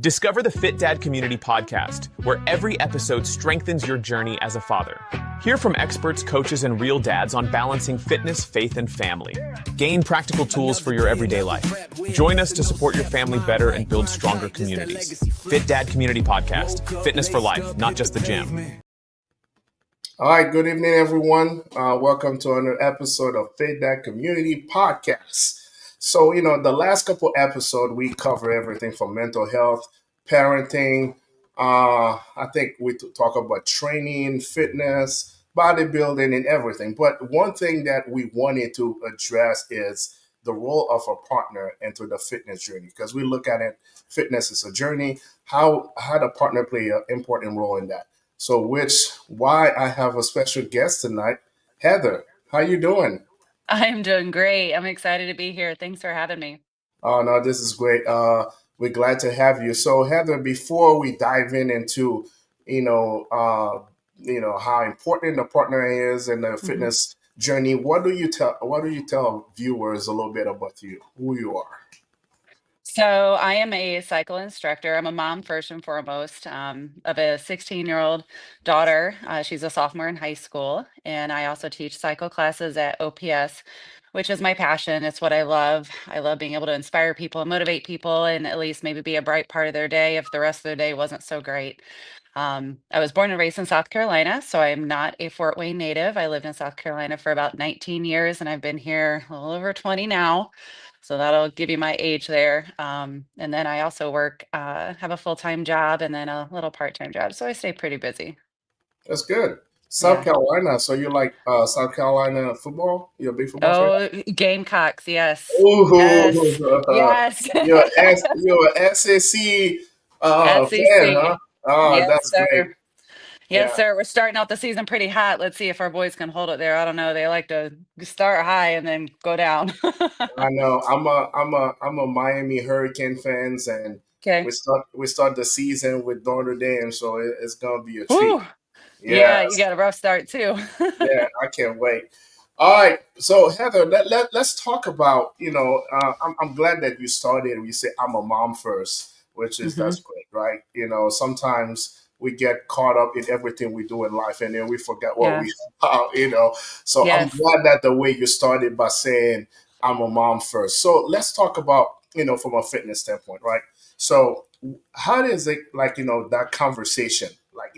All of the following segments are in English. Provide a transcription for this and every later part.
Discover the Fit Dad Community podcast, where every episode strengthens your journey as a father. Hear from experts, coaches, and real dads on balancing fitness, faith, and family. Gain practical tools for your everyday life. Join us to support your family better and build stronger communities. Fit Dad Community Podcast. Fitness for life, not just the gym. All right, good evening, everyone. Welcome to another episode of Fit Dad Community Podcast. So, the last couple episodes, we cover everything from mental health, parenting. I think we talk about training, fitness, bodybuilding, and everything. But one thing that we wanted to address is the role of a partner into the fitness journey, because we look at it, fitness is a journey. How the partner play an important role in that. So, why I have a special guest tonight, Heather. How you doing? I'm doing great. I'm excited to be here. Thanks for having me. Oh no, this is great. We're glad to have you. So Heather, before we dive into you know uh, how important the partner is in the hmm fitness journey, what do you tell viewers a little bit about you, who you are? So, I am a cycle instructor. I'm a mom first and foremost of a 16-year-old daughter. She's a sophomore in high school. And I also teach cycle classes at OPS, which is my passion. It's what I love. I love being able to inspire people and motivate people and at least maybe be a bright part of their day if the rest of their day wasn't so great. I was born and raised in South Carolina, so I'm not a Fort Wayne native. I lived in South Carolina for about 19 years, and I've been here a little over 20 now. So that'll give you my age there. And then I also have a full-time job and then a little part-time job. So I stay pretty busy. That's good. South Yeah. Carolina. So you like South Carolina football? You're a big football fan? Oh, Gamecocks. Yes. Yes. Ooh, Yes. you're an SEC fan, huh? SEC. Oh, Yes, that's great. sir. Yes, Yeah. sir. We're starting out the season pretty hot. Let's see if our boys can hold it there. I don't know. They like to start high and then go down. I know. I'm a Miami Hurricane fans, and we Okay. start we start the season with Notre Dame, so it's gonna be a treat. Woo. Yeah, you Yes, got a rough start too. yeah, I can't wait. All right, so Heather, let's talk about I'm glad that you started. You say I'm a mom first, which is hmm that's great, right? Sometimes we get caught up in everything we do in life, and then we forget what Yeah. we So I'm Yes. glad that the way you started by saying I'm a mom first. So let's talk about from a fitness standpoint, right? So how does it like that conversation like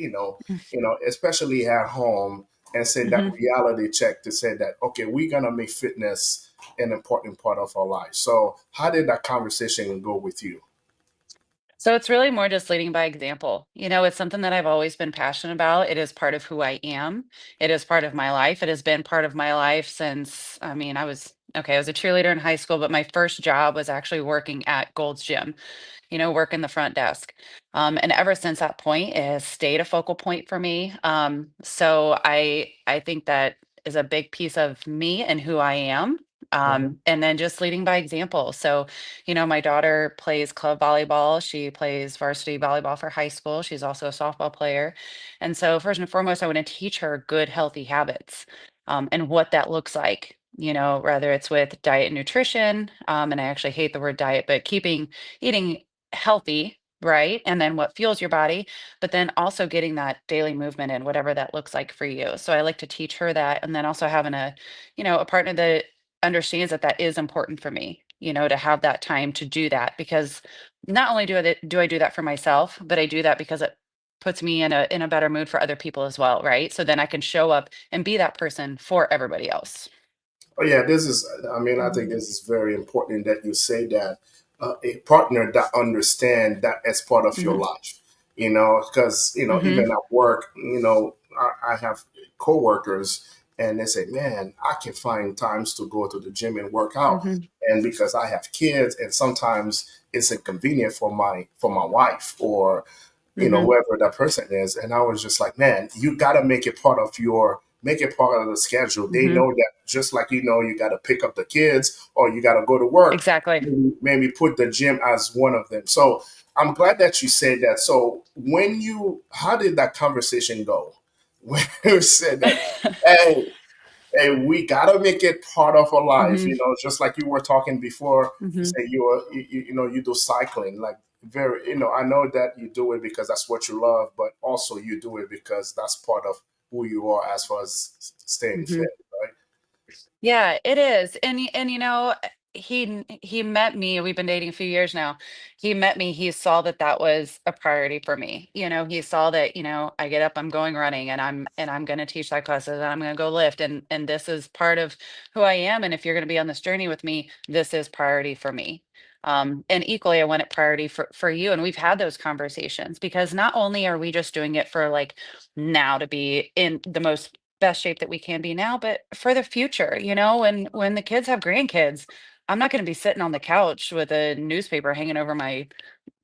especially at home and say that hmm reality check to say that okay, we're gonna make fitness an important part of our life. So how did that conversation go with you? So it's really more just leading by example. It's something that I've always been passionate about. It is part of who I am. It is part of my life. It has been part of my life since, I mean, I was a cheerleader in high school, but my first job was actually working at Gold's Gym, working the front desk. And ever since that point, it has stayed a focal point for me. So I think that is a big piece of me and who I am. Mhm. And then just leading by example. So, my daughter plays club volleyball. She plays varsity volleyball for high school. She's also a softball player. And so, first and foremost, I want to teach her good, healthy habits and what that looks like. Whether it's with diet and nutrition, and I actually hate the word diet, but eating healthy, right? And then what fuels your body, but then also getting that daily movement in, whatever that looks like for you. So I like to teach her that. And then also having a partner that understands that that is important for me, to have that time to do that because not only do I do that for myself, but I do that because it puts me in a better mood for other people as well, right? So then I can show up and be that person for everybody else. Oh yeah, this is. I mean, I think Mhm. this is very important that you say that a partner that understand that as part of your Mhm. life. Because even Mhm. at work, I have coworkers, and they say, "Man, I can find times to go to the gym and work out," Mhm. and because I have kids, and sometimes it's inconvenient for my wife or Mhm. whoever that person is. And I was just like, man, you got to make it part of the schedule. They Mhm. know that just like you got to pick up the kids or you got to go to work. Exactly. Maybe put the gym as one of them. So I'm glad that you said that. So how did that conversation go? When you said that, hey, hey, we gotta make it part of our life, Mhm. just like you were talking before. You Mhm. say you do cycling. Like very, I know that you do it because that's what you love, but also you do it because that's part of who you are as far as staying fit, Mhm. right? Yeah, it is. And he met me. We've been dating a few years now. He met me. He saw that that was a priority for me. He saw that, I get up, I'm going running, and I'm going to teach that classes, and I'm going to go lift, and this is part of who I am. And if you're going to be on this journey with me, this is priority for me. And equally, I want it priority for you. And we've had those conversations because not only are we just doing it for like now to be in the most best shape that we can be now, but for the future, when the kids have grandkids, I'm not going to be sitting on the couch with a newspaper hanging over my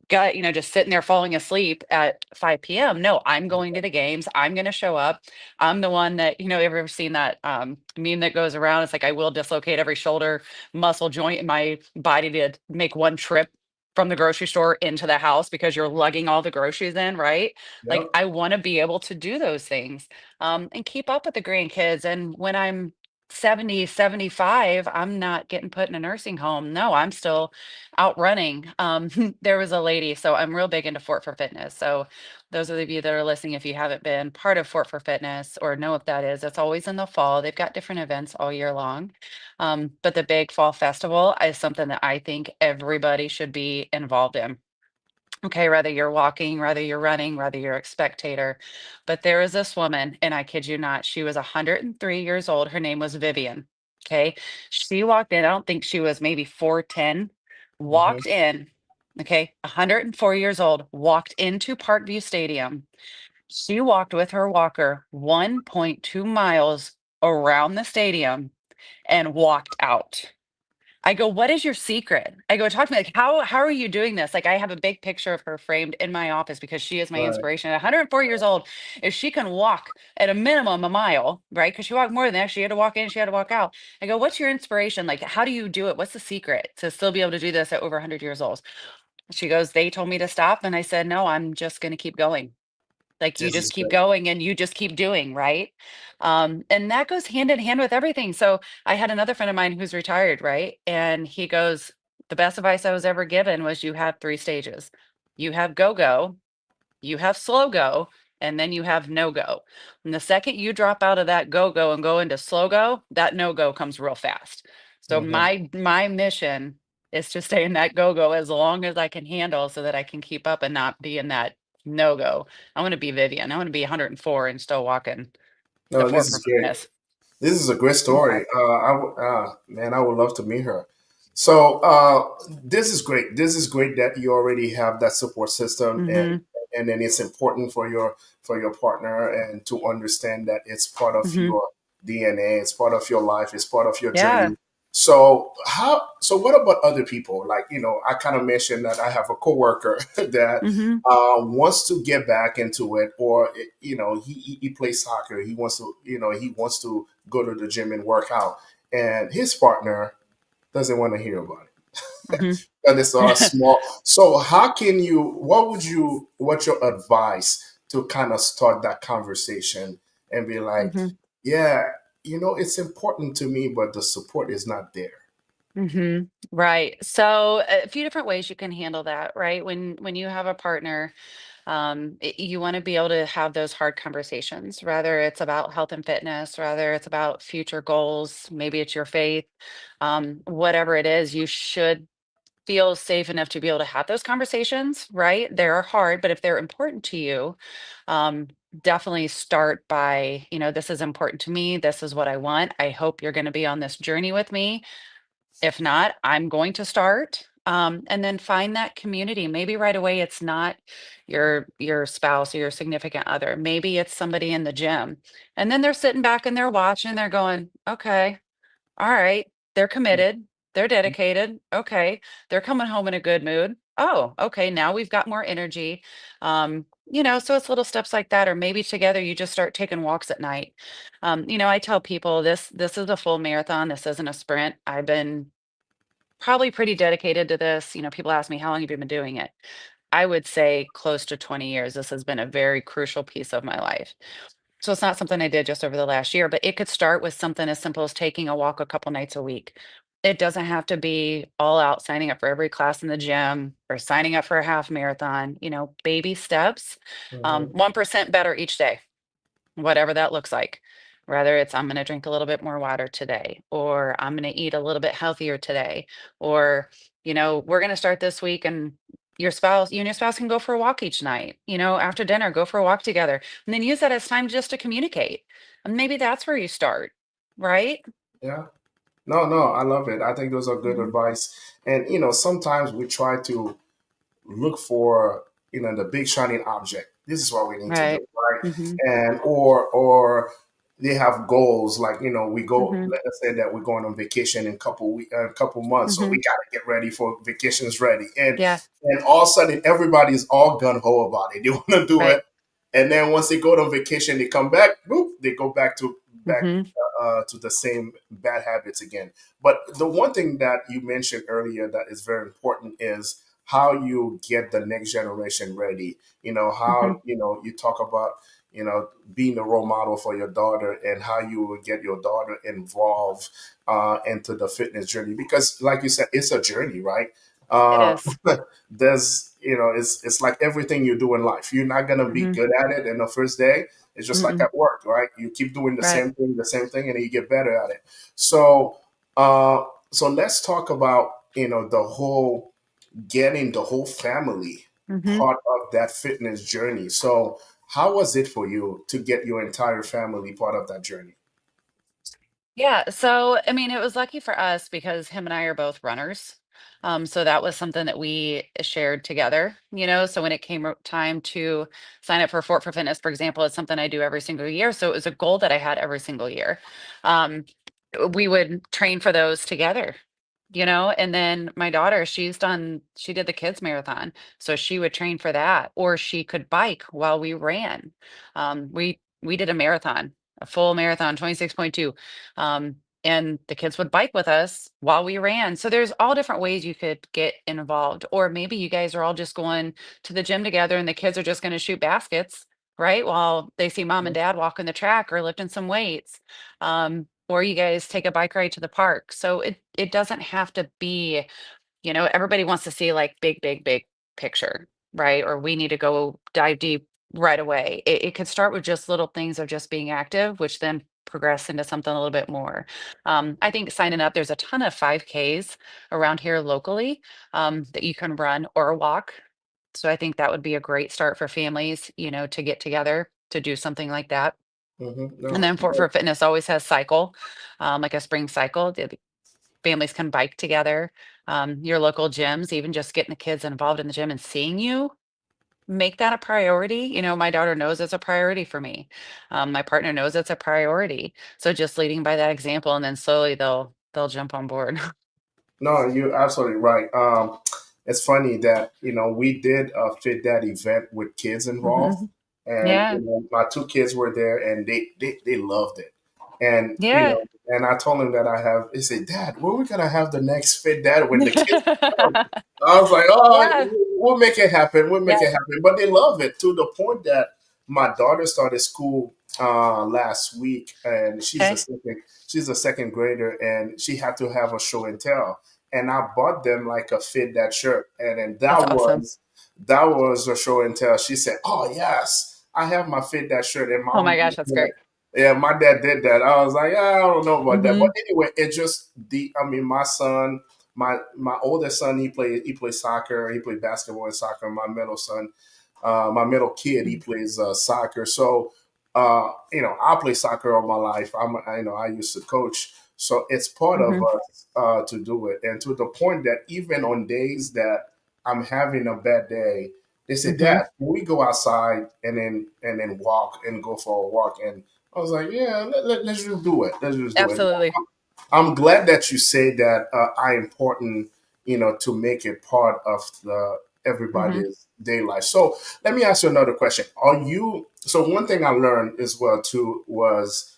gut, just sitting there falling asleep at 5 p.m. No, I'm going to the games. I'm going to show up. I'm the one that, ever seen that meme that goes around? It's like, I will dislocate every shoulder muscle joint in my body to make one trip from the grocery store into the house because you're lugging all the groceries in, right? Like, Yep. I want to be able to do those things and keep up with the grandkids. And when I'm 70, 75, I'm not getting put in a nursing home. No, I'm still out running. There was a lady, so I'm real big into Fort for Fitness. So those of you that are listening, if you haven't been part of Fort for Fitness or know what that is, it's always in the fall. They've got different events all year long. But the big fall festival is something that I think everybody should be involved in. Okay, whether you're walking, whether you're running, whether you're a spectator. But there is this woman, and I kid you not, she was 103 years old. Her name was Vivian. Okay. She walked in, I don't think she was maybe 4'10, Hmm. walked in, okay, 104 years old, walked into Parkview Stadium. She walked with her walker 1.2 miles around the stadium and walked out. I go, "What is your secret?" I go, "Talk to me, like, how are you doing this?" Like, I have a big picture of her framed in my office because she is my Right. inspiration. At 104 years old, if she can walk at a minimum a mile, right? Because she walked more than that. She had to walk in, she had to walk out. I go, "What's your inspiration? Like, how do you do it? What's the secret to still be able to do this at over 100 years old?" She goes, "They told me to stop." And I said, "No, I'm just gonna keep going." Like, you This just is keep great. going and you just keep doing, right? And that goes hand in hand with everything. So I had another friend of mine who's retired, right? And he goes, "The best advice I was ever given was you have three stages. You have go go, you have slow go, and then you have no go. And the second you drop out of that go go and go into slow go, that no go comes real fast." So Hmm. my mission is to stay in that go go as long as I can handle so that I can keep up and not be in that no go. I want to be Vivian. I want to be 104 and still walking the No, this Fort is for great. Fitness. This is a great story. Man, I would love to meet her. So this is great. This is great that you already have that support system, Mhm. and then it's important for your partner and to understand that it's part of Mhm. your DNA, it's part of your life, it's part of your Yeah. journey. So what about other people? Like, I kind of mentioned that I have a coworker that Mhm. wants to get back into it, or he plays soccer. He wants to go to the gym and work out, and his partner doesn't want to hear about it. Mhm. And it's a small. So how can you? What's your advice to kind of start that conversation and be like, Mhm. yeah, it's important to me, but the support is not there. Mhm. Right. So a few different ways you can handle that, right? When you have a partner, you want to be able to have those hard conversations, whether it's about health and fitness, whether it's about future goals, maybe it's your faith, whatever it is, you should feel safe enough to be able to have those conversations, right? They're hard, but if they're important to you, um, definitely start by, this is important to me. This is what I want. I hope you're going to be on this journey with me. If not, I'm going to start. And then find that community. Maybe right away it's not your spouse or your significant other. Maybe it's somebody in the gym. And then they're sitting back and they're watching, they're going, okay, all right, they're committed, they're dedicated. Okay, they're coming home in a good mood. Oh, okay, now we've got more energy. So it's little steps like that, or maybe together you just start taking walks at night. I tell people this is a full marathon. This isn't a sprint. I've been probably pretty dedicated to this. People ask me, how long have you been doing it? I would say close to 20 years. This has been a very crucial piece of my life. So it's not something I did just over the last year, but it could start with something as simple as taking a walk a couple nights a week. It doesn't have to be all out signing up for every class in the gym or signing up for a half marathon, baby steps, Hmm. 1% better each day, whatever that looks like. Whether it's I'm going to drink a little bit more water today, or I'm going to eat a little bit healthier today, or, we're going to start this week and you and your spouse can go for a walk each night, after dinner, go for a walk together and then use that as time just to communicate. And maybe that's where you start, right? Yeah. No, no, I love it. I think those are good Hmm. advice. And sometimes we try to look for the big shining object. This is what we need to Right. do, right? Hmm. And or they have goals like we go. Hmm. Let's say that we're going on vacation in a couple months, so we Hmm. gotta get ready for vacations ready. Yeah. And all of a sudden, everybody's all gun ho about it. They want to do Right. it, and then once they go on vacation, they come back. Boop, they go back Hmm. to the same bad habits again. But the one thing that you mentioned earlier that is very important is how you get the next generation ready. Hmm. How you talk about being a role model for your daughter and how you will get your daughter involved into the fitness journey because, like you said, it's a journey, right? It Uh, is. there's it's like everything you do in life. You're not gonna be Hmm. good at it in the first day. It's just like Mm-mm. at work, right? You keep doing Right. the same thing, and then you get better at it. So, uh, so let's talk about the whole getting the whole family Hmm. part of that fitness journey. So, how was it for you to get your entire family part of that journey? Yeah. So, I mean, it was lucky for us because him and I are both runners. So that was something that we shared together, So when it came time to sign up for Fort for Fitness, for example, it's something I do every single year. So it was a goal that I had every single year. Um, we would train for those together, and then my daughter, she did the kids marathon, so she would train for that, or she could bike while we ran. We did a marathon, a full marathon, 26.2. um, and the kids would bike with us while we ran. So there's all different ways you could get involved, or maybe you guys are all just going to the gym together and the kids are just going to shoot baskets, right, while they see mom and dad walking the track or lifting some weights. Or you guys take a bike ride to the park. So it doesn't have to be, everybody wants to see like big, big, big picture, right? Or we need to go dive deep right away. It could start with just little things of just being active, which then progress into something a little bit more. I think signing up, there's a ton of 5Ks around here locally, that you can run or walk. So I think that would be a great start for families, to get together to do something like that. And No, then for Fitness always has cycle, like a spring cycle. The families can bike together. Your local gyms, even just getting the kids involved in the gym and seeing you, make that a priority. My daughter knows it's a priority for me. My partner knows it's a priority. So just leading by that example, and then slowly they'll jump on board. no, you're absolutely right. It's funny that we did a Fit Dad event with kids involved, Hmm. and Yeah. my two kids were there, and they loved it. And Yeah. and I told them that I have. They said, "Dad, when we gonna have the next Fit Dad when the kids come?" I was like, "Oh, Yeah. we'll make it happen. We'll make Yeah. it happen." But they love it to the point that my daughter started school last week, and Okay. she's a second grader, and she had to have a show and tell. And I bought them like a Fit That shirt, and then That's awesome. that was a show and tell. She said, "Oh yes, I have my Fit That shirt," and Oh my mom. gosh, that's great. Yeah, my dad did that. I was like, I don't know about that. But Hmm. anyway, it just I mean, my son, my oldest son, he plays soccer, he played basketball and soccer. My middle son, my middle kid, he plays soccer. So, I play soccer all my life. I used to coach. So it's part of Hmm. us to do it, and to the point that even on days that I'm having a bad day, they said, Hmm. "Dad, can we go outside and then walk and go for a walk?" And I was like, "Yeah, let's just do it. Let's just do it." Absolutely. I'm glad that you say that are important, to make it part of the Hmm. everybody's day life. So let me ask you another question. So one thing I learned as well too was,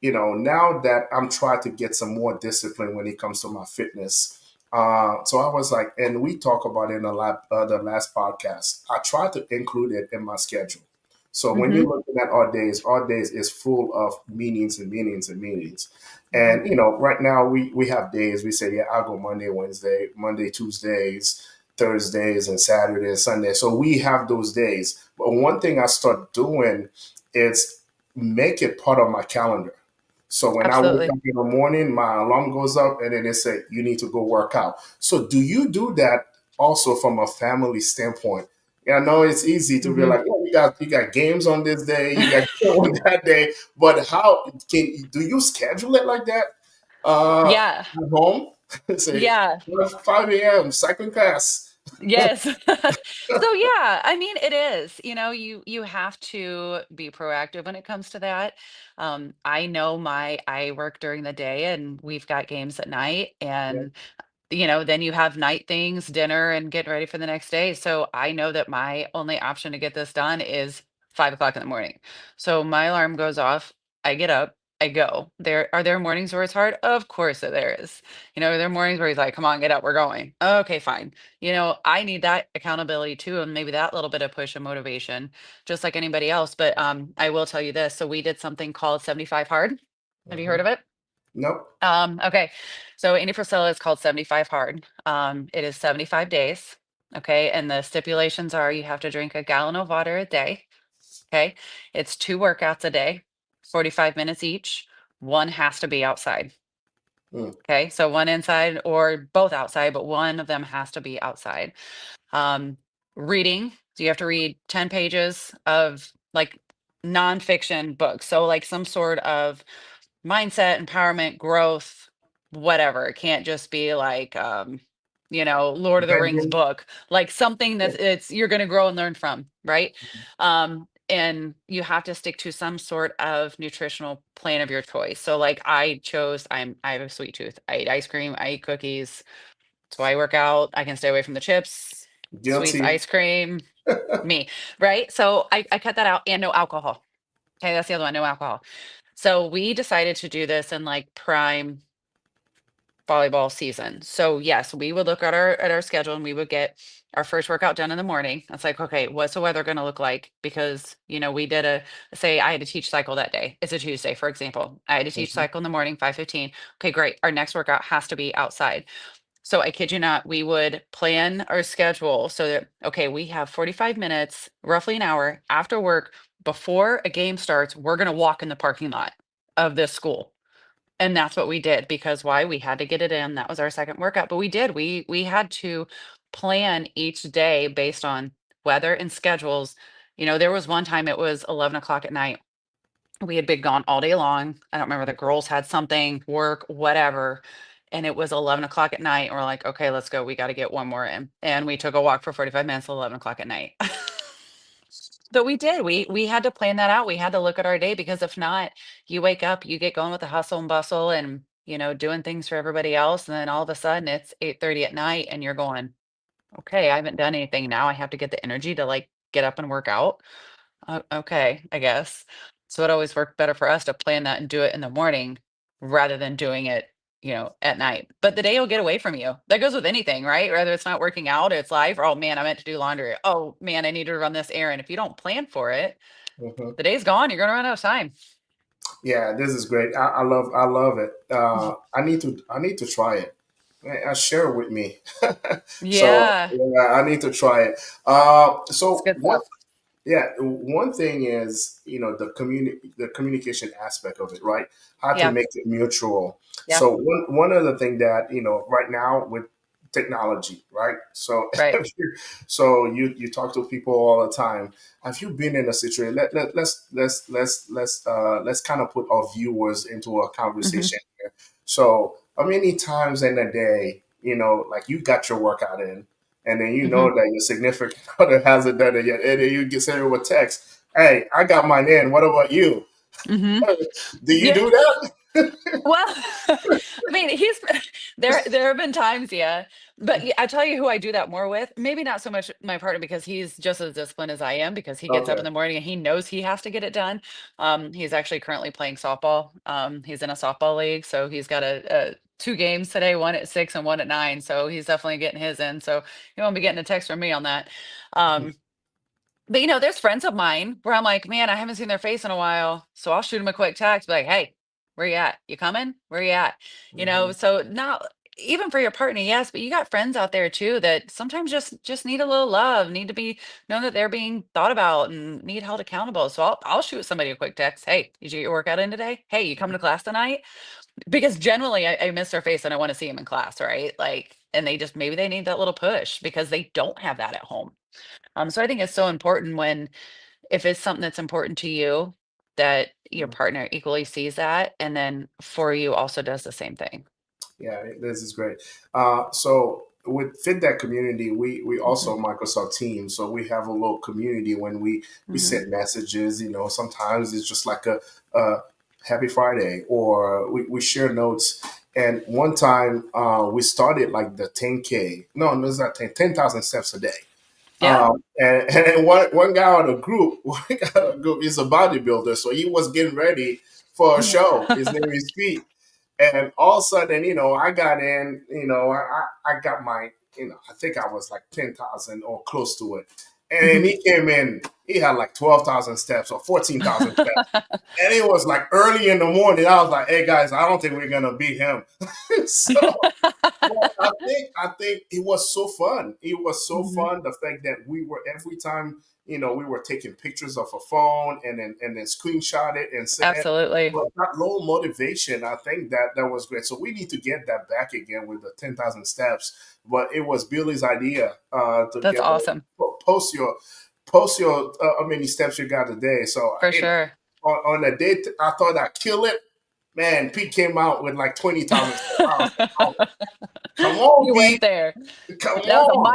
now that I'm trying to get some more discipline when it comes to my fitness. So I was like, and we talk about it in the last podcast. I try to include it in my schedule. So when you're Mhm. looking at our days is full of meanings and meanings and meanings. Mhm. And right now we have days we say, yeah, I'll go Monday, Wednesday, Monday, Tuesdays, Thursdays, and Saturdays, Sundays. So we have those days. But one thing I start doing is make it part of my calendar. So when I wake Absolutely. up in the morning, my alarm goes up and then they say, you need to go work out. So do you do that also from a family standpoint? Yeah, I know it's easy to be Mhm. like, oh, you got games on this day, you got on that day, but how do you schedule it like that? Yeah. At home? Say Yeah. 5 a.m. cycling class. Yes. So yeah, I mean it is. You have to be proactive when it comes to that. I know I work during the day and we've got games at night, Yeah. and then you have night things, dinner, and getting ready for the next day. So I know that my only option to get this done is 5 o'clock in the morning. So my alarm goes off. I get up. I go. There mornings where it's hard? Of course that there is. There are mornings where he's like, "Come on, get up, we're going." Okay, fine. I need that accountability too, and maybe that little bit of push and motivation, just like anybody else. But I will tell you this. So we did something called 75 Hard. Have you Hmm. heard of it? Nope. Okay. So Andy Frisella is called 75 Hard. It is 75 days. Okay. And the stipulations are you have to drink a gallon of water a day. Okay. It's two workouts a day, 45 minutes each. One has to be outside. Mm. Okay. So one inside or both outside, but one of them has to be outside. Um, Reading. So you have to read 10 pages of like nonfiction books. So like some sort of mindset, empowerment, growth, whatever. It can't just be like Lord of the Rings Bedroom. book, like something Yeah. that's it's you're going to grow and learn from, right? And you have to stick to some sort of nutritional plan of your choice. So like I have a sweet tooth. I eat ice cream, I eat cookies. That's why I work out. I can stay away from the chips, sweets, Guilty. ice cream, me, right? So I cut that out, and no alcohol. Okay, that's the other one, no alcohol. So we decided to do this in like prime volleyball season. So yes, we would look at our schedule and we would get our first workout done in the morning. It's like, okay, what's the weather going to look like? Because we did say I had to teach cycle that day. It's a Tuesday, for example. I had to teach Mhm. cycle in the morning, 5:15. Okay, great. Our next workout has to be outside. So I kid you not, we would plan our schedule so that okay, we have 45 minutes, roughly an hour after work before a game starts. We're going to walk in the parking lot of this school, and that's what we did because why? We had to get it in. That was our second workout, but we did. We had to plan each day based on weather and schedules. There was one time it was 11 o'clock at night. We had been gone all day long. I don't remember, the girls had something, work, whatever. And it was 11 o'clock at night. And we're like, okay, let's go. We got to get one more in. And we took a walk for 45 minutes at 11 o'clock at night. But we did. We had to plan that out. We had to look at our day because if not, you wake up, you get going with the hustle and bustle and doing things for everybody else. And then all of a sudden it's 8:30 at night and you're going, okay, I haven't done anything. Now I have to get the energy to like get up and work out. Okay, I guess. So it always worked better for us to plan that and do it in the morning rather than doing it, at night. But the day will get away from you. That goes with anything, right? Whether it's not working out, it's life, or oh man, I meant to do laundry. Oh man, I need to run this errand. If you don't plan for it, Mhm. the day's gone. You're gonna run out of time. Yeah, this is great. I love it. I need to try it. Share it with me. So Yeah, yeah, I need to try it. it's So good what? stuff. Yeah, one thing is, the communication aspect of it, right? How to Yeah, make it mutual. yeah, So one other thing that, right now with technology, right? So right. so you talk to people all the time. Have you been in a situation? Let's kind of put our viewers into a Hmm. conversation here. So how many times in a day, like you got your workout in, and then you Hmm. know that your significant other hasn't done it yet, and then you get sent him a text, "Hey, I got mine in. What about you?" Hmm. Do you Yeah. do that? Well, I mean, he's there have been times, yeah. But I tell you who I do that more with. Maybe not so much my partner because he's just as disciplined as I am because he gets up Okay. in the morning and he knows he has to get it done. He's actually currently playing softball. He's in a softball league, so he's got two games today, one at 6 and one at 9. So he's definitely getting his in. So he won't be getting a text from me on that. Um, But, there's friends of mine where I'm like, "Man, I haven't seen their face in a while." So I'll shoot them a quick text, be like, "Hey, where you at? You coming? Where you at?" Hmm. So not even for your partner, yes, but you got friends out there too that sometimes just need a little love, need to be know that they're being thought about and need held accountable. So I'll shoot somebody a quick text. "Hey, did you get your workout in today? Hey, you coming to class tonight?" Because generally I miss their face and I want to see them in class, right? Like, and they just maybe they need that little push because they don't have that at home. So I think it's so important when if it's something that's important to you, that your partner equally sees that, and then for you also does the same thing. Yeah, this is great. So with Fit That Community, we Mhm, also Microsoft Teams, so we have a little community when we mhm. send messages. Sometimes it's just like a Happy Friday, or we share notes. And one time we started like the 10K. No, it's not 10,000 steps a day. Yeah. And one guy on the group, one guy on the group is a bodybuilder, so he was getting ready for a show. His name is Pete. And all of a sudden, I got in, I got my, I think I was like 10,000 or close to it. And Mhm. he came in, he had like 12,000 steps or 14,000 steps. And it was like early in the morning. I was like, hey guys, I don't think we're going to beat him. So well, I think it was so fun. It was so Mhm. fun. The fact that we were every time, we were taking pictures of a phone and then screenshot it and send it. Absolutely. But that low motivation, I think that was great. So we need to get that back again with the 10,000 steps. But it was Billy's idea to That's get awesome. post your how many steps you got a day. So For sure. on the day I thought I'd kill it. Man, Pete came out with like 20,000 steps. I was like, oh, come on, You went Pete. there. Come That was a on.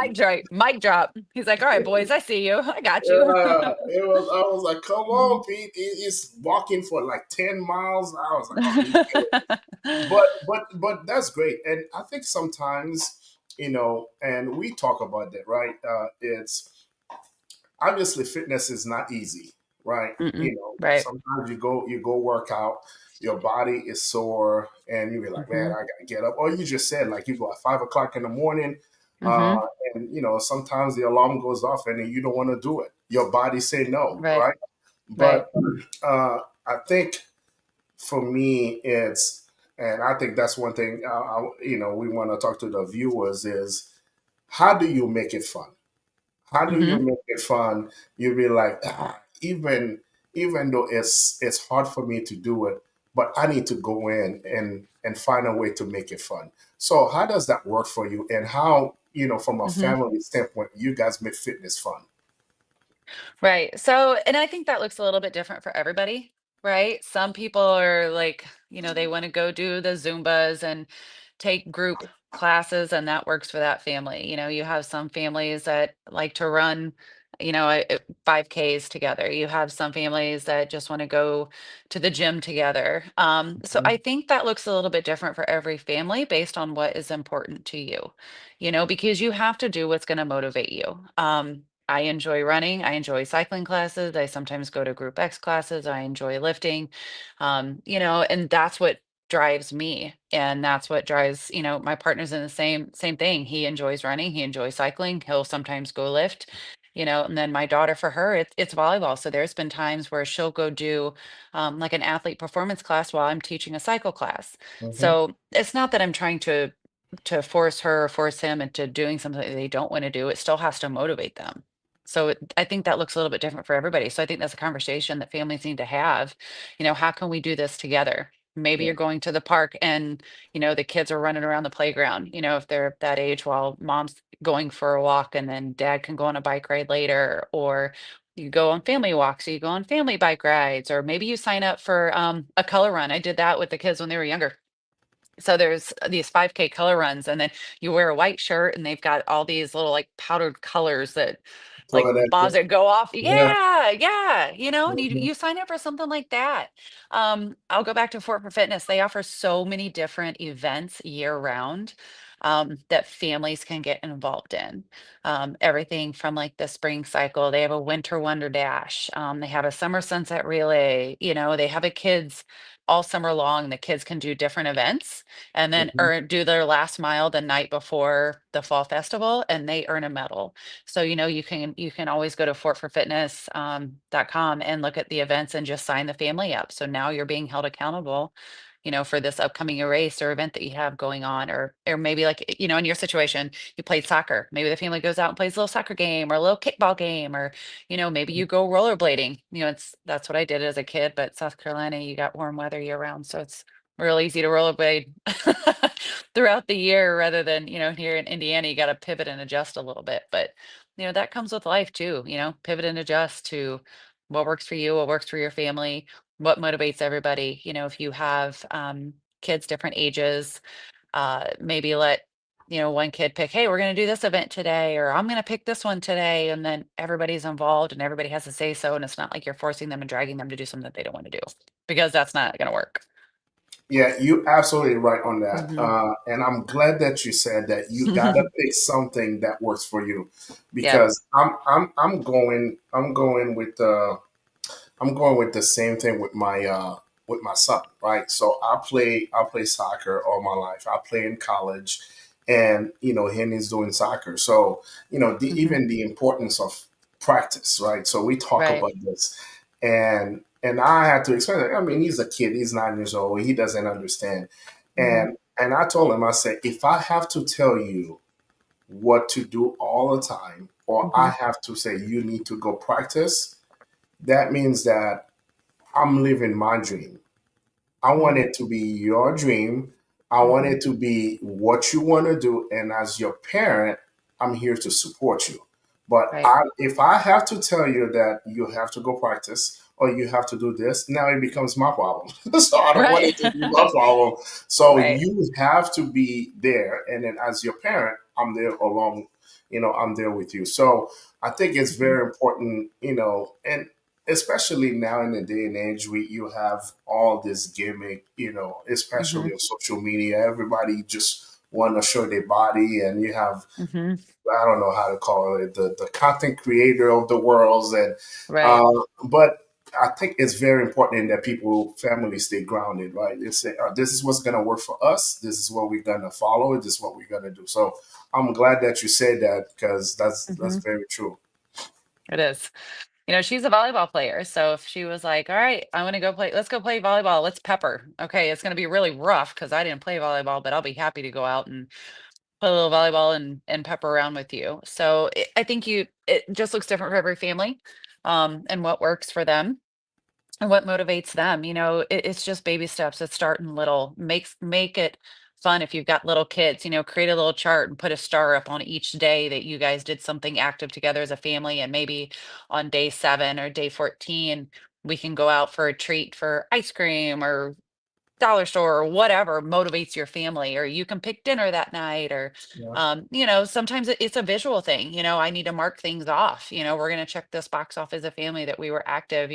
mic drop. He's like, "All right, boys, I see you. I got you." I was like, come Mhm. on, Pete. He's walking for like 10 miles. I was like, oh, he's killing it. But that's great. And I think sometimes, and we talk about that, right? It's obviously fitness is not easy, right? Mm-mm. Right. Sometimes you go work out, your body is sore, and you be like, man, Mhm. I gotta get up. Or you just said like you go at 5 o'clock in the morning, uh, Mhm. and sometimes the alarm goes off and you don't want to do it. Your body say no, Right. right? Right. But I think for me, and I think that's one thing we want to talk to the viewers is how do you make it fun? How do you Mhm. make it fun? You be like, even though it's hard for me to do it, but I need to go in and find a way to make it fun. So how does that work for you? And how, from a Mhm. family standpoint, you guys make fitness fun? Right. So, and I think that looks a little bit different for everybody, right? Some people are like, they want to go do the Zumbas and take group classes, and that works for that family. You have some families that like to run, 5Ks together. You have some families that just want to go to the gym together. So Mhm. I think that looks a little bit different for every family based on what is important to you, because you have to do what's going to motivate you. I enjoy running. I enjoy cycling classes. I sometimes go to group X classes. I enjoy lifting. And that's what drives me. And that's what drives, my partner's in the same thing. He enjoys running, he enjoys cycling, he'll sometimes go lift. And then my daughter, for her, it's volleyball. So there's been times where she'll go do like an athlete performance class while I'm teaching a cycle class. Mhm. So it's not that I'm trying to force her or force him into doing something that they don't want to do. It still has to motivate them. So I think that looks a little bit different for everybody. So I think that's a conversation that families need to have. How can we do this together? Maybe Yeah. you're going to the park and, the kids are running around the playground, if they're that age while mom's going for a walk and then dad can go on a bike ride later, or you go on family walks, so you go on family bike rides, or maybe you sign up for a color run. I did that with the kids when they were younger. So there's these 5K color runs, and then you wear a white shirt, and they've got all these little like powdered colors that Throw like it at bombs you. that go off. Yeah. Yeah, yeah. And you Mhm. you sign up for something like that. I'll go back to Fort for Fitness. They offer so many different events year round that families can get involved in. Everything from like the spring cycle, they have a winter wonder dash, they have a summer sunset relay, they have a kids all summer long, the kids can do different events and then Mhm. or do their last mile the night before the fall festival and they earn a medal. So, you can always go to fortforfitness.com and look at the events and just sign the family up. So now you're being held accountable, for this upcoming race or event that you have going on, or maybe like, in your situation, you played soccer. Maybe the family goes out and plays a little soccer game or a little kickball game, or maybe you go rollerblading. That's what I did as a kid, but South Carolina, you got warm weather year round, so it's real easy to rollerblade throughout the year rather than, here in Indiana, you got to pivot and adjust a little bit. But, that comes with life too, pivot and adjust to what works for you, what works for your family, what motivates everybody. If you have kids different ages, maybe let one kid pick, hey, we're going to do this event today, or I'm going to pick this one today, and then everybody's involved and everybody has to say so, and it's not like you're forcing them and dragging them to do something that they don't want to do, because that's not going to work. Yeah, you absolutely right on that. Hmm. And I'm glad that you said that you gotta pick something that works for you, Yep. because I'm going with the same thing with my son, right? So I play soccer all my life. I play in college, and him is doing soccer. So Hmm. even the importance of practice, right? So we talk Right. about this, and I had to explain it. I mean, he's a kid. He's 9 years old. He doesn't understand, Hmm. and I told him, I said, if I have to tell you what to do all the time, or I Hmm. have to say you need to go practice, that means that I'm living my dream. I want Hmm. it to be your dream. I want Hmm. it to be what you want to do. And as your parent, I'm here to support you. But Right. if I have to tell you that you have to go practice or you have to do this, now it becomes my problem. So I don't want Right. it to be my problem. So Right. you have to be there. And then as your parent, I'm there along, I'm there with you. So I think it's Hmm. very important, and especially now in the day and age, you have all this gimmick, Hmm. especially on social media. Everybody just want to show their body, and you have, Hmm. I don't know how to call it, the content creator of the worlds, and Right. uh, but I think it's very important that people, families, stay grounded, right? They say, this is what's going to work for us. This is what we're going to follow. This is what we're going to do. So I'm glad that you said that, because that's Hmm. very true. It is. She's a volleyball player. So if she was like, all right, I want to go play, let's go play volleyball. Let's pepper. Okay. It's going to be really rough because I didn't play volleyball, but I'll be happy to go out and play a little volleyball and pepper around with you. So I think it just looks different for every family, and what works for them and what motivates them. It's just baby steps. It's starting little. Make it fun. If you've got little kids, create a little chart and put a star up on each day that you guys did something active together as a family. And maybe on day 7 or day 14, we can go out for a treat for ice cream or dollar store or whatever motivates your family, or you can pick dinner that night, or Yeah. sometimes it's a visual thing. I need to mark things off. We're going to check this box off as a family that we were active,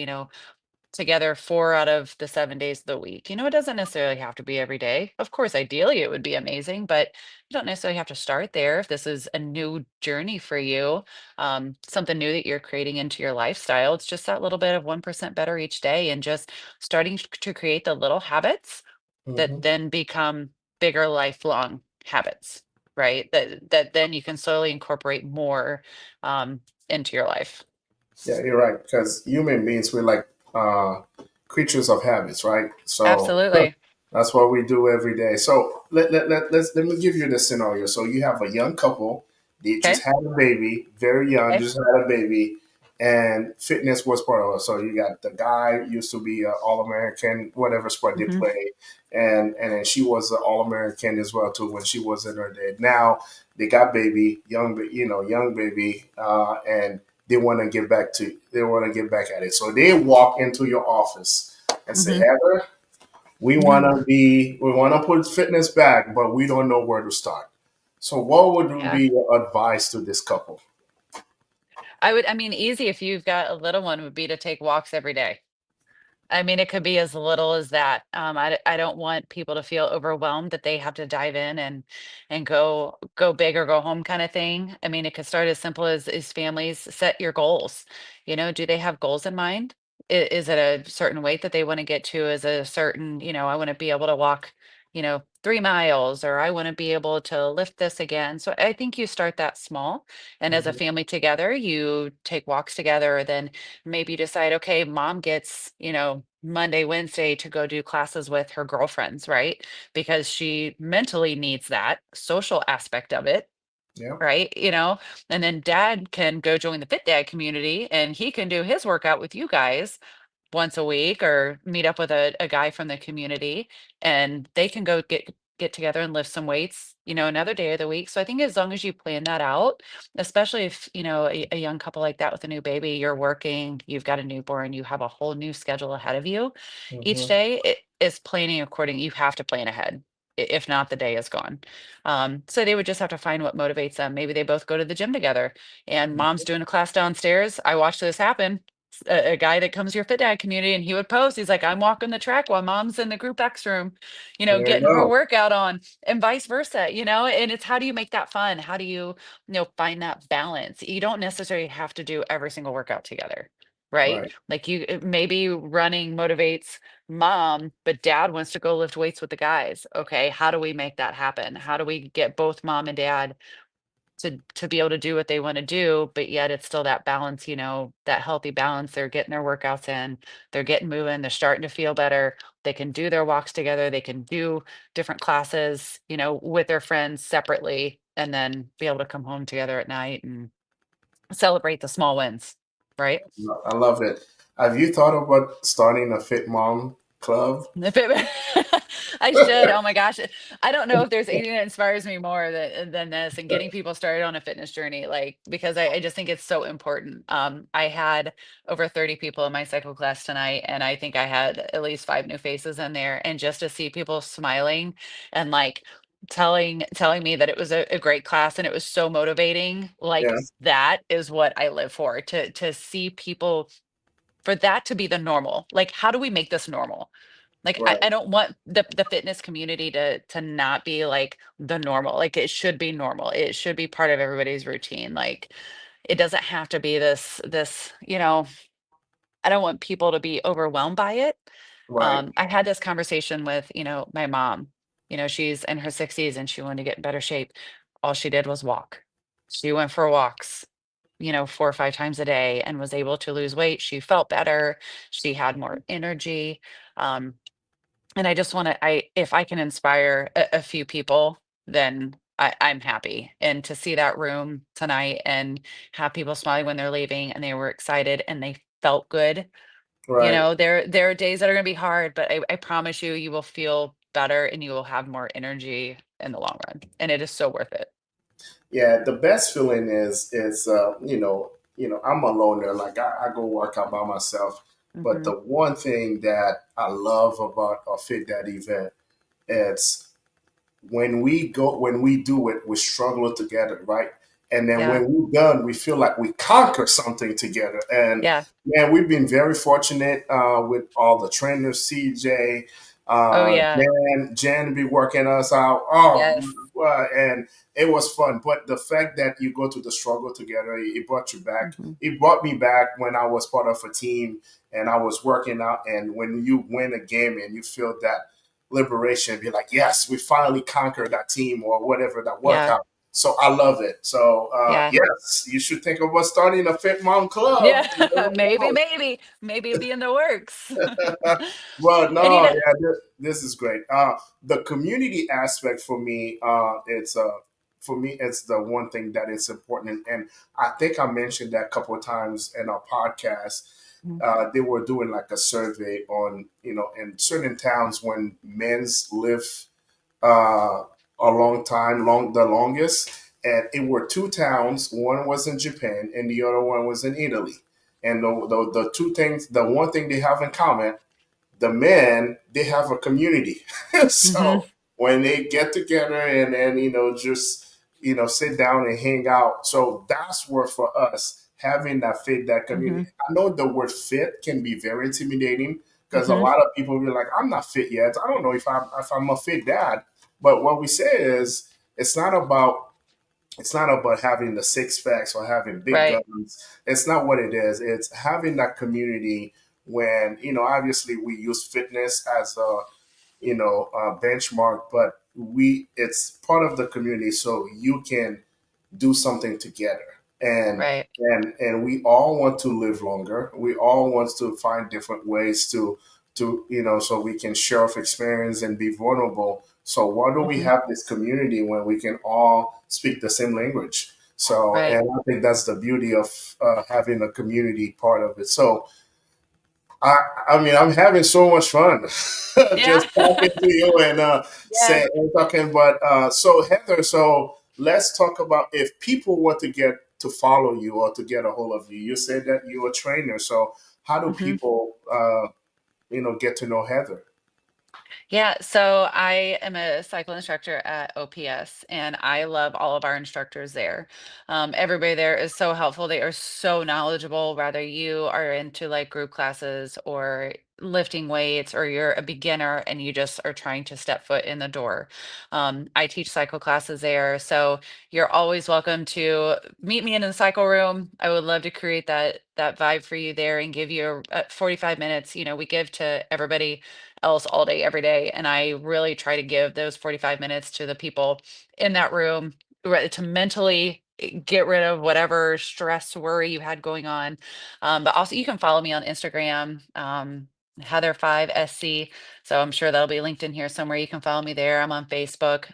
together 4 out of the 7 days of the week. It doesn't necessarily have to be every day. Of course, ideally it would be amazing, but you don't necessarily have to start there. If this is a new journey for you, something new that you're creating into your lifestyle, it's just that little bit of 1% better each day, and just starting to create the little habits that Hmm. then become bigger lifelong habits, right? That then you can slowly incorporate more into your life. Yeah, you're right. Because human beings, we're like uh, creatures of habits, right? So Absolutely. that's what we do every day. So let me give you the scenario. So you have a young couple, they just Okay. had a baby, very young, Okay. just had a baby, and fitness was part of it. So you got the guy used to be an All American, whatever sport they Hmm. play, and then she was an All American as well too when she was in her day. Now they got baby, young baby, and they want to get back at it. So they walk into your office and say, Hmm. Heather, we want to put fitness back, but we don't know where to start. So what would Yeah. be your advice to this couple? I mean, easy if you've got a little one would be to take walks every day. I mean, it could be as little as that. I don't want people to feel overwhelmed that they have to dive in and go big or go home kind of thing. I mean, it could start as simple as families set your goals. Do they have goals in mind? is it a certain weight that they want to get to? Is it a certain, I want to be able to walk, 3 miles, or I want to be able to lift this again. So I think you start that small. And as a Mhm. family together, you take walks together. Then maybe you decide, okay, mom gets, Monday, Wednesday to go do classes with her girlfriends, right? Because she mentally needs that social aspect of it, Yeah. right? And then dad can go join the Fit Dad community and he can do his workout with you guys once a week, or meet up with a guy from the community, and they can go get together and lift some weights, another day of the week. So I think as long as you plan that out, especially if, a young couple like that with a new baby, you're working, you've got a newborn, you have a whole new schedule ahead of you. Each Hmm. day it is planning according, you have to plan ahead. If not, the day is gone. So they would just have to find what motivates them. Maybe they both go to the gym together and mom's doing a class downstairs. I watched this happen. A guy that comes to your Fit Dad community, and he would post, he's like, I'm walking the track while mom's in the group X room, There you getting her go. workout on, and vice versa, and it's, how do you make that fun? How do you, find that balance? You don't necessarily have to do every single workout together, right? Right. Like maybe running motivates mom, but dad wants to go lift weights with the guys. Okay, how do we make that happen? How do we get both mom and dad to be able to do what they want to do, but yet it's still that balance, that healthy balance? They're getting their workouts in, they're getting moving, they're starting to feel better. They can do their walks together, they can do different classes, with their friends separately, and then be able to come home together at night and celebrate the small wins, right? I love it. Have you thought about starting a Fit Mom club? If it I should. Oh my gosh. I don't know if there's anything that inspires me more than this, and getting people started on a fitness journey, like, because I just think it's so important. I had over 30 people in my cycle class tonight, and I think I had at least 5 new faces in there. And just to see people smiling and like telling me that it was a great class and it was so motivating, like, Yes. that is what I live for. To see people, for that to be the normal. Like, how do we make this normal? Like, I, Right. I don't want the fitness community to not be like the normal. Like, it should be normal. It should be part of everybody's routine. Like, it doesn't have to be this, I don't want people to be overwhelmed by it. Right. I had this conversation with, my mom. She's in her 60s and she wanted to get in better shape. All she did was walk. She went for walks, 4 or 5 times a day, and was able to lose weight. She felt better. She had more energy. Um, and I just want to, if I can inspire a few people, then I'm happy. And to see that room tonight and have people smiling when they're leaving and they were excited and they felt good. Right. There are days that are going to be hard, but I promise you, you will feel better and you will have more energy in the long run. And it is so worth it. Yeah. The best feeling is I'm a loner. Like I go work out by myself. But Hmm. the one thing that I love about a Fit Dad event, it's when we do it, we struggle together, right? And then Yeah. when we're done, we feel like we conquer something together. And Yeah. man, we've been very fortunate with all the trainers, CJ, Oh, yeah. Jan be working us out. Oh, Yes. and it was fun. But the fact that you go through the struggle together, it brought you back. Hmm. It brought me back when I was part of a team and I was working out. And when you win a game and you feel that liberation, be like, yes, we finally conquered that team or whatever that Yeah. workout. So I love it. So Yeah. yes, you should think about starting a Fit Mom Yeah. Club. You never Maybe it'll be in the works. know. Well, And no, yeah, this is great. The community aspect for me, it's the one thing that is important, and I think I mentioned that a couple of times in our podcast. Mhm. They were doing like a survey on, in certain towns when men's live uh, a long time, the longest. And it were two towns. One was in Japan, and the other one was in Italy. And the two things, the one thing they have in common, the men, they have a community. Mhm. So when they get together and then just sit down and hang out, so that's where for us having that fit, that community. Mhm. I know the word fit can be very intimidating because a Mhm. lot of people be like, I'm not fit yet, I don't know if I'm a fit dad. But what we say is it's not about having the six packs or having big Right. guns. It's not what it is. It's having that community when, obviously we use fitness as a, benchmark, but it's part of the community, so you can do something together. And Right. we all want to live longer. We all want to find different ways to so we can share of experience and be vulnerable. So why do we Hmm. have this community when we can all speak the same language? So, Right. and I think that's the beauty of having a community part of it. So I, I mean, I'm having so much fun Yeah. just talking to you and Yeah. talking. But so Heather, so let's talk about if people want to get to follow you or to get a hold of you. You said that you're a trainer, so how do Mhm. people, get to know Heather? Yeah, so I am a cycle instructor at OPS, and I love all of our instructors there. Everybody there is so helpful. They are so knowledgeable, whether you are into like group classes or lifting weights, or you're a beginner and you just are trying to step foot in the door. I teach cycle classes there, so you're always welcome to meet me in the cycle room. I would love to create that vibe for you there and give you 45 minutes. We give to everybody else all day, every day. And I really try to give those 45 minutes to the people in that room to mentally get rid of whatever stress, worry you had going on. But also, you can follow me on Instagram, Heather5SC. So I'm sure that'll be linked in here somewhere. You can follow me there. I'm on Facebook.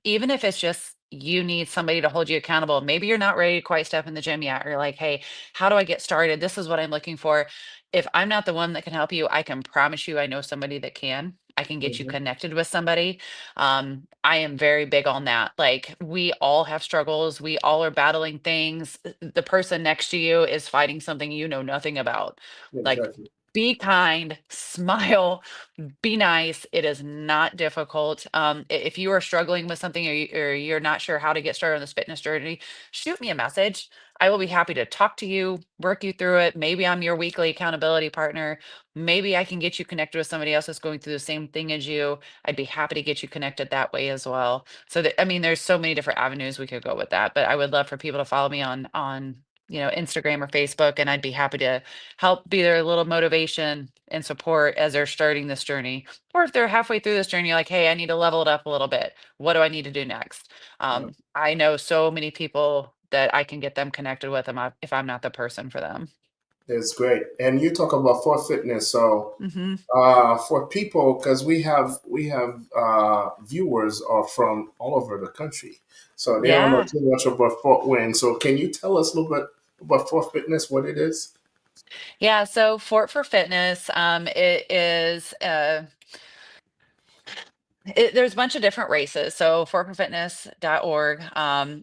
Even if it's just you need somebody to hold you accountable. Maybe you're not ready to quite step in the gym yet. Or you're like, hey, how do I get started? This is what I'm looking for. If I'm not the one that can help you, I can promise you I know somebody that can. I can get you Mhm. connected with somebody. I am very big on that. Like, we all have struggles. We all are battling things. The person next to you is fighting something you know nothing about. Like, Exactly. be kind, smile, be nice. It is not difficult. If you are struggling with something, or you're not sure how to get started on this fitness journey, shoot me a message. I will be happy to talk to you, work you through it. Maybe I'm your weekly accountability partner. Maybe I can get you connected with somebody else that's going through the same thing as you. I'd be happy to get you connected that way as well. So that, I mean, there's so many different avenues we could go with that. But I would love for people to follow me on Instagram or Facebook, and I'd be happy to help be their little motivation and support as they're starting this journey. Or if they're halfway through this journey, like, hey, I need to level it up a little bit. What do I need to do next? Yeah, I know so many people that I can get them connected with them if I'm not the person for them. it's great. And you talk about for fitness, so Hmm. for people, because we have viewers are from all over the country, so they don't know Yeah. too much about Fort Wayne. So can you tell us a little bit about Fort Fitness, what it is? Yeah. So Fort for Fitness, it is there's a bunch of different races. So fortforfitness.org,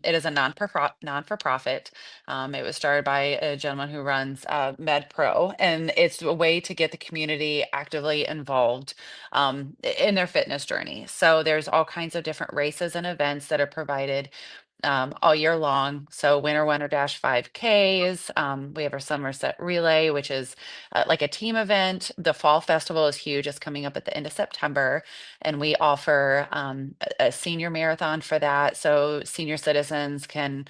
it is a non-for-profit. It was started by a gentleman who runs MedPro, and it's a way to get the community actively involved in their fitness journey. So there's all kinds of different races and events that are provided all year long. So winter dash 5Ks. We have our Somerset Relay, which is like a team event. The Fall Festival is huge. It's coming up at the end of September, and we offer a senior marathon for that. So senior citizens can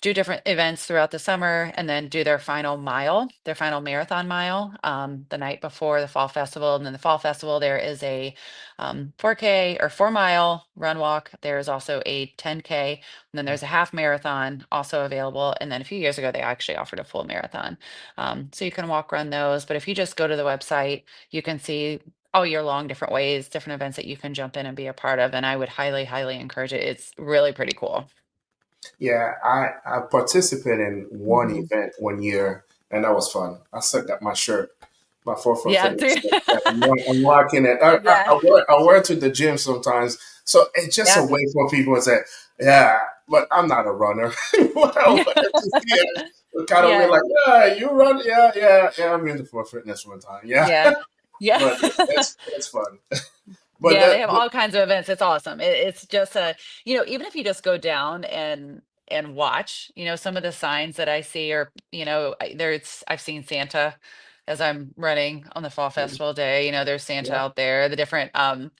do different events throughout the summer and then do their final mile, their final marathon mile, the night before the Fall Festival. And then the Fall Festival, there is a 4K or 4 mile run walk. There's also a 10K, and then there's a half marathon also available. And then a few years ago, they actually offered a full marathon. So you can walk, run those. But if you just go to the website, you can see all year long different ways, different events that you can jump in and be a part of. And I would highly, highly encourage it. It's really pretty cool. Yeah, I participated in one Hmm. event one year, and that was fun. I still got my shirt, my for Yeah. fitness. Yeah, I'm rocking it. Yeah. I wear it to the gym sometimes, so it's just a Yeah. way for people to say, "Yeah, but I'm not a runner." But I Yeah. wear it to see it, kind of be Yeah. like, "Yeah, you run? Yeah, yeah, yeah." I'm in the for fitness one time. Yeah, Yeah. Yeah. but it's fun. But Yeah, that, they have all kinds of events. It's awesome. It's just even if you just go down and watch, some of the signs that I see are, I've seen Santa as I'm running on the fall festival day. There's Santa yeah, out there. The different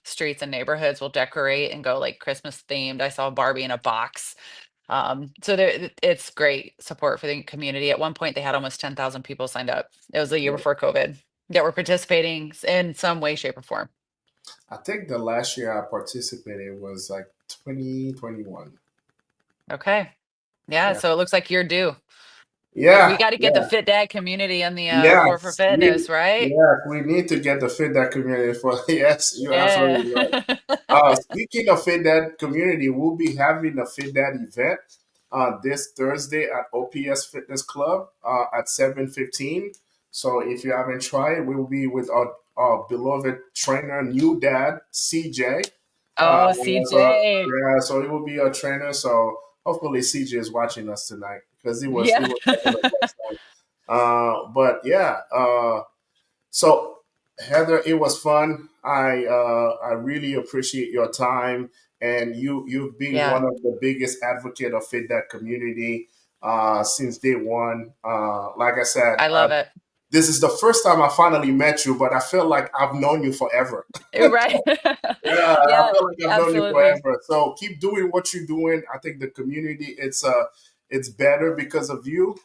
streets and neighborhoods will decorate and go like Christmas themed. I saw Barbie in a box. So it's great support for the community. At one point, they had almost 10,000 people signed up. It was the year yeah. before COVID. that were participating in some way, shape, or form? I think the last year I participated was like 2021. Okay. Yeah, Yeah. so it looks like you're due. We Yeah, got to get the yeah. Fit Dad community in the floor for Yes, fitness, right? we need to get the fit that community for yes, you're Yeah. absolutely right. Speaking of Fit Dad community, we'll be having a Fit Dad event this Thursday at OPS Fitness Club at 7:15. So if you haven't tried, we'll be with our beloved trainer, new dad, CJ. Oh, So, CJ. yeah, so he will be our trainer. So hopefully CJ is watching us tonight because he Yeah. was talking us last time. But yeah, so, Heather, it was fun. I really appreciate your time, and you've been Yeah, one of the biggest advocate of FitDat community since day one. Like I said, I love it. this is the first time I finally met you, but I feel like I've known you forever. Right. Yeah, I Yeah, feel like I've known you absolutely. forever. So keep doing what you're doing. I think the community it's better because of you.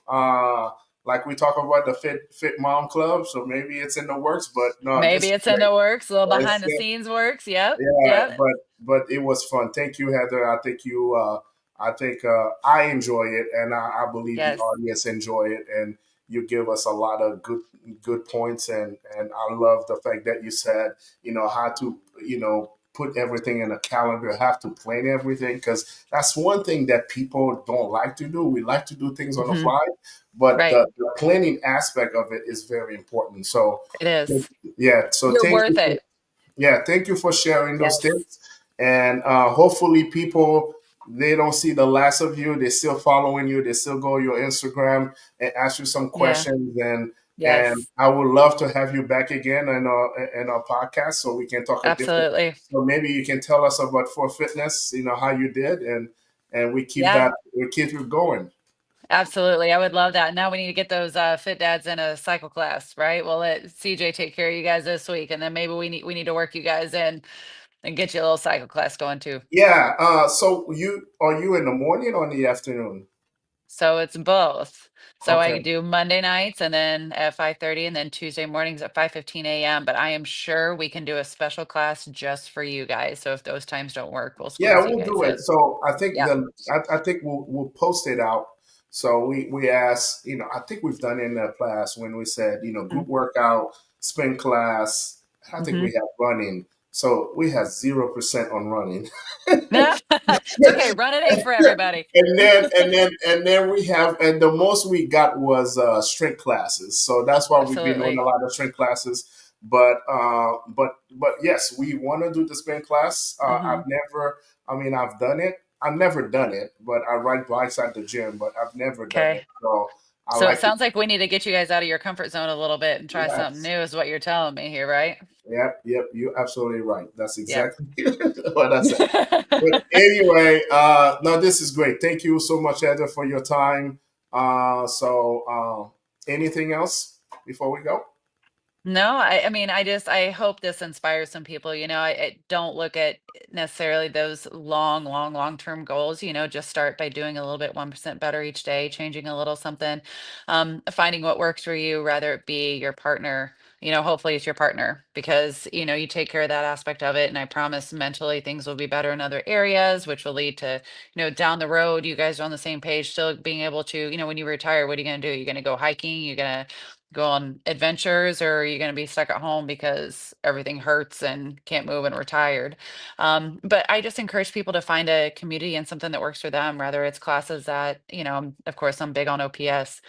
Like we talk about the Fit Mom Club, so maybe it's in the works. But no, this Maybe is it's in great. the works, a little It's behind the scenes works. Yep. yeah, Yep. but it was fun. Thank you, Heather. I think I enjoy it, and I believe the Yes. audience enjoy it. And you give us a lot of good points, and I love the fact that you said how to put everything in a calendar, have to plan everything, because that's one thing that people don't like to do. We like to do things on the Hmm. fly, but Right. the planning aspect of it is very important. So It is. yeah, so You're worth it. thank you for sharing those Yes. tips. And hopefully, people they don't see the last of you. They're still following you. They still go to your Instagram and ask you some Yeah. questions. And Yes. I would love to have you back again in our podcast so we can talk a different. Absolutely. So maybe you can tell us about For Fitness. How you did, and Yeah. we keep it going. Absolutely. I would love that. Now we need to get those fit dads in a cycle class, right? We'll let CJ take care of you guys this week, and then maybe we need to work you guys in and get you a little cycle class going too. Yeah. So you in the morning or in the afternoon? So it's both. So I Okay. do Monday nights and then at 5:30 and then Tuesday mornings at 5:15 a.m. But I am sure we can do a special class just for you guys. So if those times don't work, we'll Yeah, squeeze you we'll guys do it. in. So Yeah. I think we'll post it out. So we ask, I think we've done it in the class when we said, group workout, spin class. I think Mm-hmm. we have running. So we have 0% on running. It's okay. Running ain't for everybody. And then and the most we got was strength classes. So that's why we've been doing a Absolutely. lot of strength classes. But yes, we want to do the spin class. Hmm. I've done it. I've never done it, but I ride bikes at the gym, but I've never done it. Okay. So I So it like to. sounds like we need to get you guys out of your comfort zone a little bit and try something Yes. new, is what you're telling me here, right? Yep. You're absolutely right. That's Yep. exactly what I said. But anyway, no, this is great. Thank you so much, Heather, for your time. Anything else before we go? No, I mean, I hope this inspires some people. I don't look at necessarily those long-term goals. Just start by doing a little bit 1% better each day, changing a little something, finding what works for you, rather it be your partner. Hopefully it's your partner because, you take care of that aspect of it. And I promise mentally things will be better in other areas, which will lead to, down the road, you guys are on the same page, still being able to, when you retire, what are you going to do? You're going to go hiking, you're going to go on adventures, or are you going to be stuck at home because everything hurts and can't move and retired? But I just encourage people to find a community and something that works for them, whether it's classes that, of course, I'm big on OPS,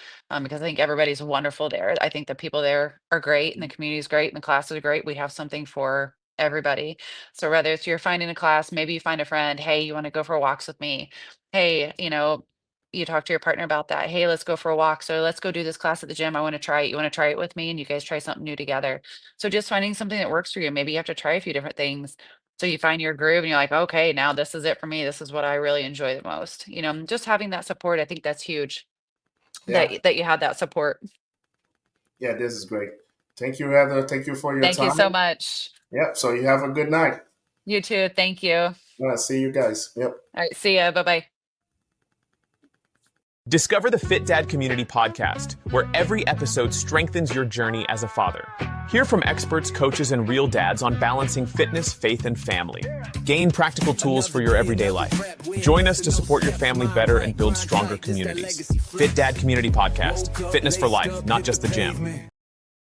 because I think everybody's wonderful there. I think the people there are great and the community is great and the classes are great. We have something for everybody. So whether it's you're finding a class, maybe you find a friend, hey, you want to go for walks with me? Hey, you talk to your partner about that. Hey, let's go for a walk. So let's go do this class at the gym. I want to try it. You want to try it with me? And you guys try something new together. So just finding something that works for you. Maybe you have to try a few different things. So you find your groove and you're like, okay, now this is it for me. This is what I really enjoy the most. Just having that support, I think that's huge that Yeah. that you have that support. Yeah, this is great. Thank you, Heather. Thank you for your Thank you so time. much. Yep. So you have a good night. You too. Thank you. All See you guys. Yep. right. See ya. Bye bye. Discover the Fit Dad Community Podcast, where every episode strengthens your journey as a father. Hear from experts, coaches, and real dads on balancing fitness, faith, and family. Gain practical tools for your everyday life. Join us to support your family better and build stronger communities. Fit Dad Community Podcast. Fitness for life, not just the gym.